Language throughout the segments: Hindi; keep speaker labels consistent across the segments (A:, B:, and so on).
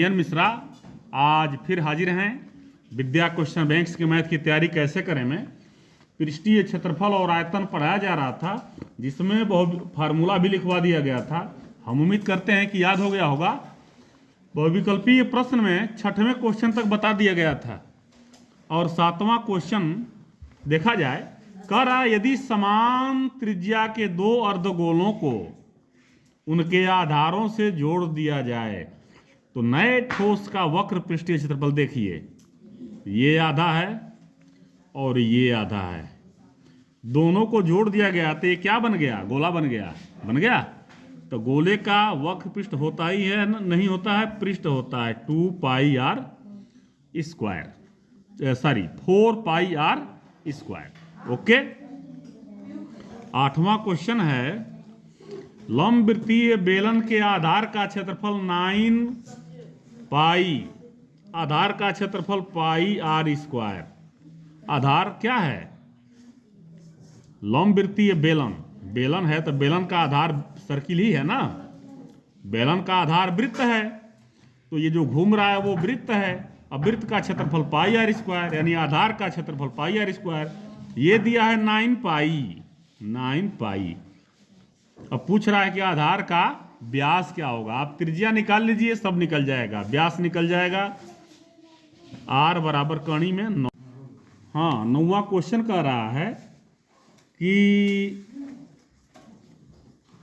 A: AN मिश्रा आज फिर हाजिर हैं विद्या क्वेश्चन बैंक्स के मैथ की तैयारी कैसे करें में। पृष्ठीय क्षेत्रफल और आयतन पढ़ाया जा रहा था, जिसमें बहुत फार्मूला भी लिखवा दिया गया था। हम उम्मीद करते हैं कि याद हो गया होगा। बहुविकल्पीय प्रश्न में 6वें क्वेश्चन तक बता दिया गया था और 7वां क्वेश्चन देखा जाए। कह रहा यदि समान त्रिज्या के दो अर्धगोलों को उनके आधारों से जोड़ दिया जाए तो नए ठोस का वक्र पृष्ठीय क्षेत्रफल देखिए, ये आधा है और ये आधा है, दोनों को जोड़ दिया गया तो ये क्या बन गया? गोला बन गया। तो गोले का वक्र पृष्ठ होता ही है, नहीं होता है, पृष्ठ होता है 2 pi are square, sorry 4 pi are square. Okay. 8वां क्वेश्चन है, लंबवृत्तीय बेलन के आधार का क्षेत्रफल 9 पाई, आधार का क्षेत्रफल पाई आर स्क्वायर। आधार क्या है? लंबवृत्तीय बेलन है तो बेलन का आधार सर्किल ही है ना। बेलन का आधार वृत्त है, तो ये जो घूम रहा है वो वृत्त है। अब वृत्त का क्षेत्रफल पाई आर स्क्वायर, यानी आधार का क्षेत्रफल पाई आर स्क्वायर। ये दिया है 9 पाई। अब पूछ रहा है कि आधार का व्यास क्या होगा। आप त्रिज्या निकाल लीजिए, सब निकल जाएगा, व्यास निकल जाएगा। आर बराबर कणी में 9। हाँ, 9वां क्वेश्चन कह रहा है कि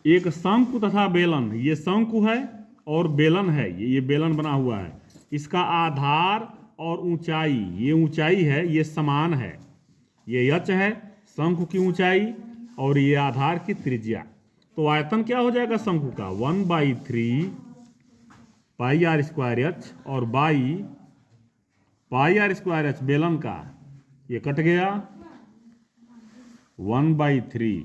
A: एक शंकु तथा बेलन, ये शंकु है और बेलन है, ये बेलन बना हुआ है, इसका आधार और ऊंचाई, ये ऊंचाई है, ये समान है। ये h है शंकु की ऊंचाई और ये आधार की त्रिज्या। तो आयतन क्या हो जाएगा शंकु का? 1/3 पाई आर स्क्वायर एच और by pi are square h बेलन का, ये कट गया 1/3,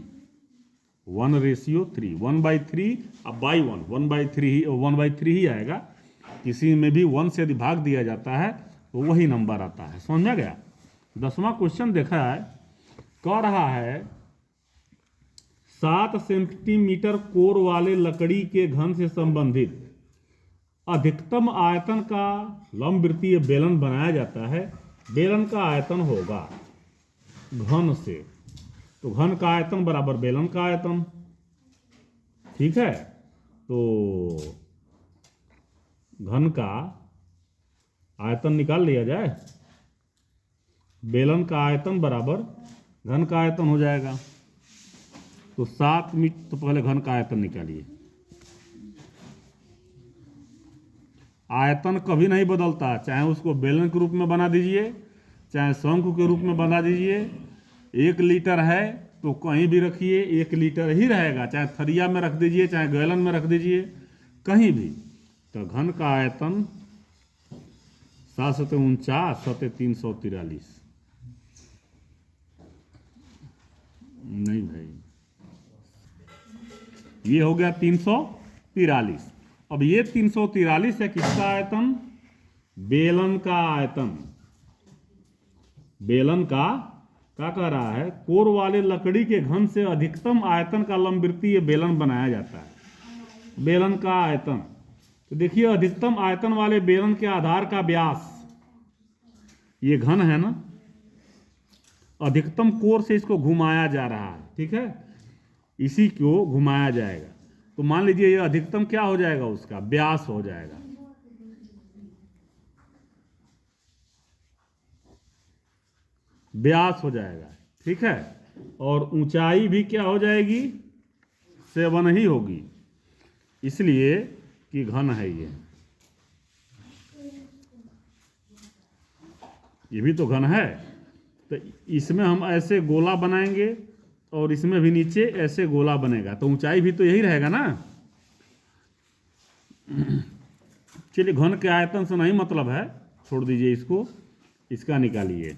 A: 1:3, 1/3 अब बाई 1/3 ही आएगा। किसी में भी 1 से यदि भाग दिया जाता है तो वही नंबर आता है। समझा गया। 10वां क्वेश्चन देखा है, कह रहा है 7 सेंटीमीटर कोर वाले लकड़ी के घन से संबंधित अधिकतम आयतन का लंबवृत्तीय बेलन बनाया जाता है। बेलन का आयतन होगा घन से, तो घन का आयतन बराबर बेलन का आयतन। ठीक है, तो घन का आयतन निकाल लिया जाए। बेलन का आयतन बराबर घन का आयतन हो जाएगा। तो 7 मीटर, तो पहले घन का आयतन निकालिए। आयतन कभी नहीं बदलता, चाहे उसको बेलन के रूप में बना दीजिए, चाहे शंकु के रूप में बना दीजिए। 1 लीटर है तो कहीं भी रखिए 1 लीटर ही रहेगा, चाहे थरिया में रख दीजिए, चाहे गैलन में रख दीजिए, कहीं भी। तो घन का आयतन 749 343। नहीं भाई, ये हो गया 343। अब ये 343 है किसका आयतन? बेलन का आयतन। बेलन का क्या कह रहा है? कोर वाले लकड़ी के घन से अधिकतम आयतन का लंबवृत्तीय बेलन बनाया जाता है। बेलन का आयतन, तो देखिए अधिकतम आयतन वाले बेलन के आधार का व्यास, ये घन है ना, अधिकतम कोर से इसको घुमाया जा रहा है। ठीक है, इसी को घुमाया जाएगा। तो मान लीजिए ये अधिकतम क्या हो जाएगा? उसका व्यास हो जाएगा। व्यास हो जाएगा। ठीक है, और ऊंचाई भी क्या हो जाएगी? 7 ही होगी, इसलिए कि घन है ये भी तो घन है। तो इसमें हम ऐसे गोला बनाएंगे और इसमें भी नीचे ऐसे गोला बनेगा, तो ऊंचाई भी तो यही रहेगा ना। चलिए, घन के आयतन से नहीं मतलब है, छोड़ दीजिए इसको। इसका निकालिए,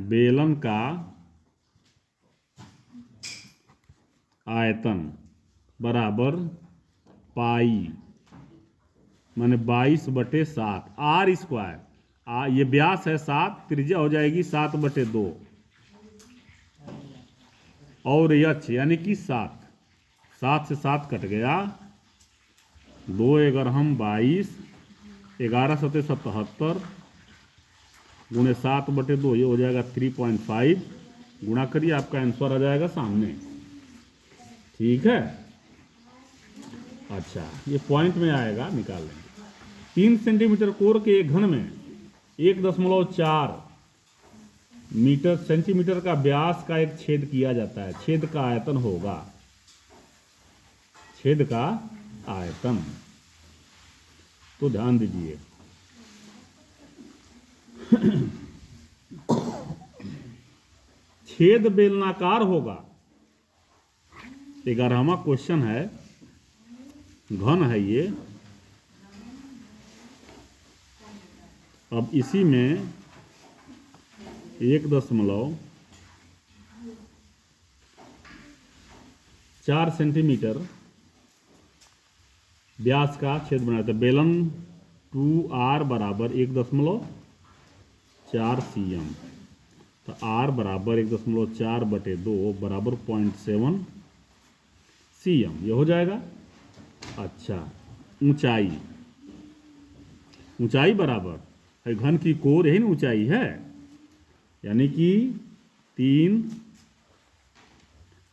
A: बेलन का आयतन बराबर पाई माने 22/7 आर स्क्वायर। ये व्यास है 7, त्रिज्या हो जाएगी 7/2 और एच यानी कि 7 से 7 कट गया 2×22 11×7=77 गुणे 7/2 ये हो जाएगा 3.5 गुणा करिए, आपका आंसर आ जाएगा सामने। ठीक है। अच्छा, ये पॉइंट में आएगा, निकाल लेंगे। 3 सेंटीमीटर कोर के एक घन में 1.4 मीटर सेंटीमीटर का व्यास का एक छेद किया जाता है। छेद का आयतन होगा, छेद का आयतन, तो ध्यान दीजिए। छेद बेलनाकार होगा। 11वां क्वेश्चन है, घन है ये। अब इसी में 1.4 सेंटीमीटर व्यास का छेद बनाया था। बेलन 2R बराबर 1.4 cm, तो R बराबर 1.4/2 बराबर 0.7 cm, ये हो जाएगा। अच्छा, ऊंचाई, ऊंचाई बराबर है घन की कोर, यही ना ऊंचाई है, यानी कि 3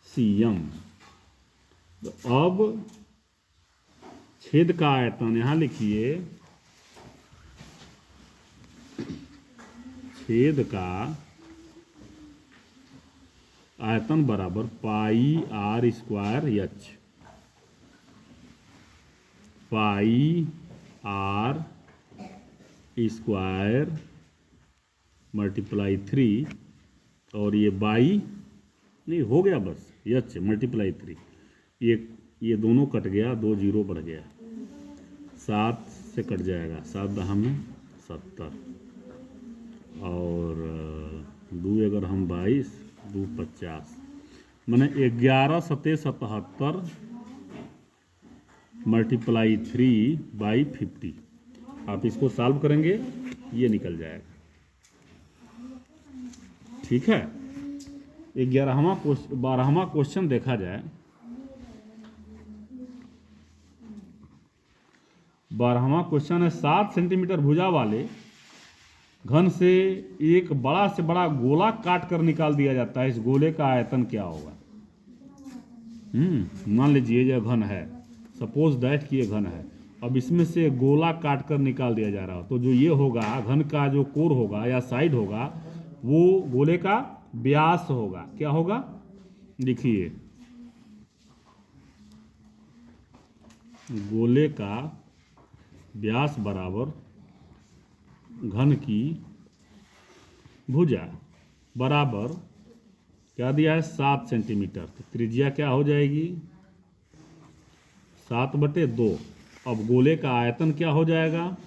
A: cm। तो अब छेद का आयतन यहां लिखिए, छेद का आयतन बराबर πr²h, πr² × 3, और ये बाई नहीं हो गया, बस h × 3, ये दोनों कट गया, 2 0 बढ़ गया, 7 से कट जाएगा, 7×10=70, और 2×22 2×50, मैंने 11×77 × 3/50। आप इसको सॉल्व करेंगे, ये निकल जाएगा। ठीक है। 12वां क्वेश्चन देखा जाए। 12वां क्वेश्चन है, 7 सेंटीमीटर भुजा वाले घन से एक बड़ा से बड़ा गोला काट कर निकाल दिया जाता है। इस गोले का आयतन क्या होगा? मान लीजिए यह घन है, सपोज दैट कि ये घन है। अब इसमें से गोला काट कर निकाल दिया जा रहा हो, तो जो ये होगा, घन का जो कोर होगा या साइड होगा, वो गोले का व्यास होगा। क्या होगा? देखिए, गोले का व्यास बराबर घन की भुजा बराबर क्या दिया है? 7 सेंटीमीटर। तो त्रिज्या क्या हो जाएगी? 7/2। अब गोले का आयतन क्या हो जाएगा?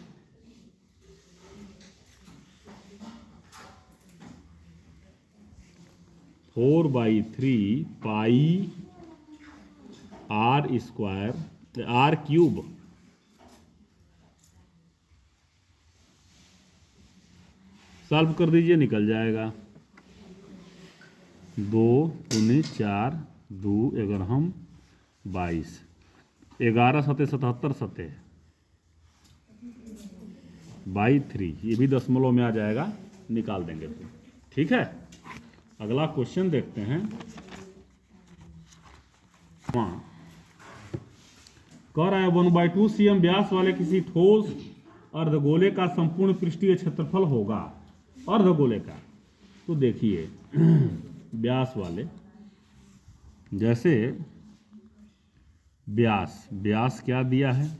A: 4/3 πr²r³ सॉल्व कर दीजिए, निकल जाएगा। 2 × 4 2 11×22 11×7=77/3, ये भी दशमलव में आ जाएगा, निकाल देंगे तो। ठीक है। अगला क्वेश्चन देखते हैं। कह रहा है 1/2 cm व्यास वाले किसी ठोस अर्धगोले का संपूर्ण पृष्ठीय क्षेत्रफल होगा। अर्धगोले का, तो देखिए व्यास वाले, जैसे व्यास क्या दिया है?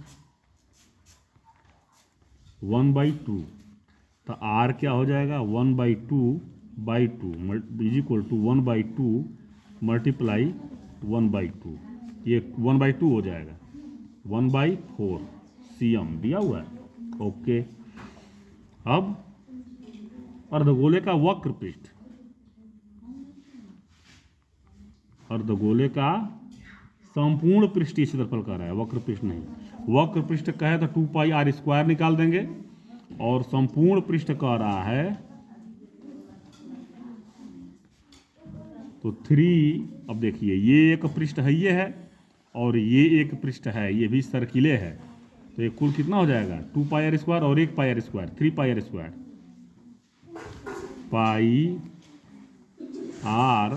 A: 1/2, तो r क्या हो जाएगा? 1/2/2 = 1/2 × 1/2, ये 1/2 हो जाएगा। 1/4 cm दिया हुआ है। ओके। अब अर्धगोले का वक्र पृष्ठ, अर्धगोले का संपूर्ण पृष्ठीय क्षेत्रफल कह रहा है, वक्र पृष्ठ नहीं। वक्र पृष्ठ कहे तो 2πr² निकाल देंगे, और संपूर्ण पृष्ठ कह रहा है तो 3। अब देखिए, ये एक पृष्ठ है, ये है, और ये एक पृष्ठ है, ये भी सर्किले है, तो ये कुल कितना हो जाएगा 2 पाई आर स्क्वायर और 1 pi are square 3 pi are square pi are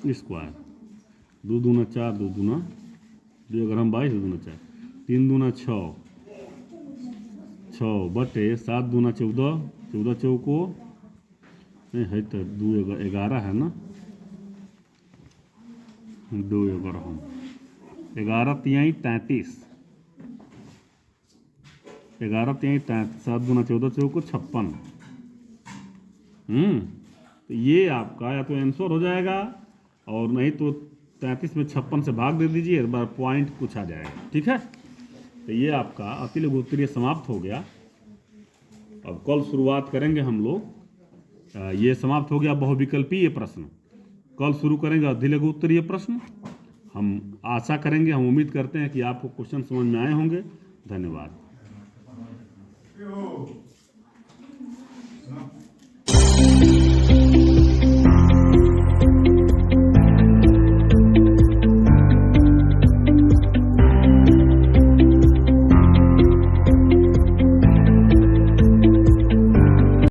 A: square. 2 दूना 4 2 दूना 2 अगर हम 22 2 दूना 4 3 दूना 6 बटे 7 दूना 14 14 चौको नहीं है तो 2 11 है ना 2 11 हम 11 तिहाई 33 11 तिहाई 33 7 दूना 14 चौको 56। तो ये आपका या तो आंसर हो जाएगा और नहीं तो 33 में 56 से भाग दे दीजिए, एक बार पॉइंट पूछा जाएगा। ठीक है, तो ये आपका अति लघु उत्तरीय समाप्त हो गया। अब कल शुरुआत करेंगे हम लोग, ये समाप्त हो गया बहुविकल्पीय प्रश्न। कल शुरू करेंगे अति लघु उत्तरीय प्रश्न। हम आशा करेंगे, हम उम्मीद करते हैं कि आपको क्वेश्चन समझ में आए होंगे। धन्यवाद।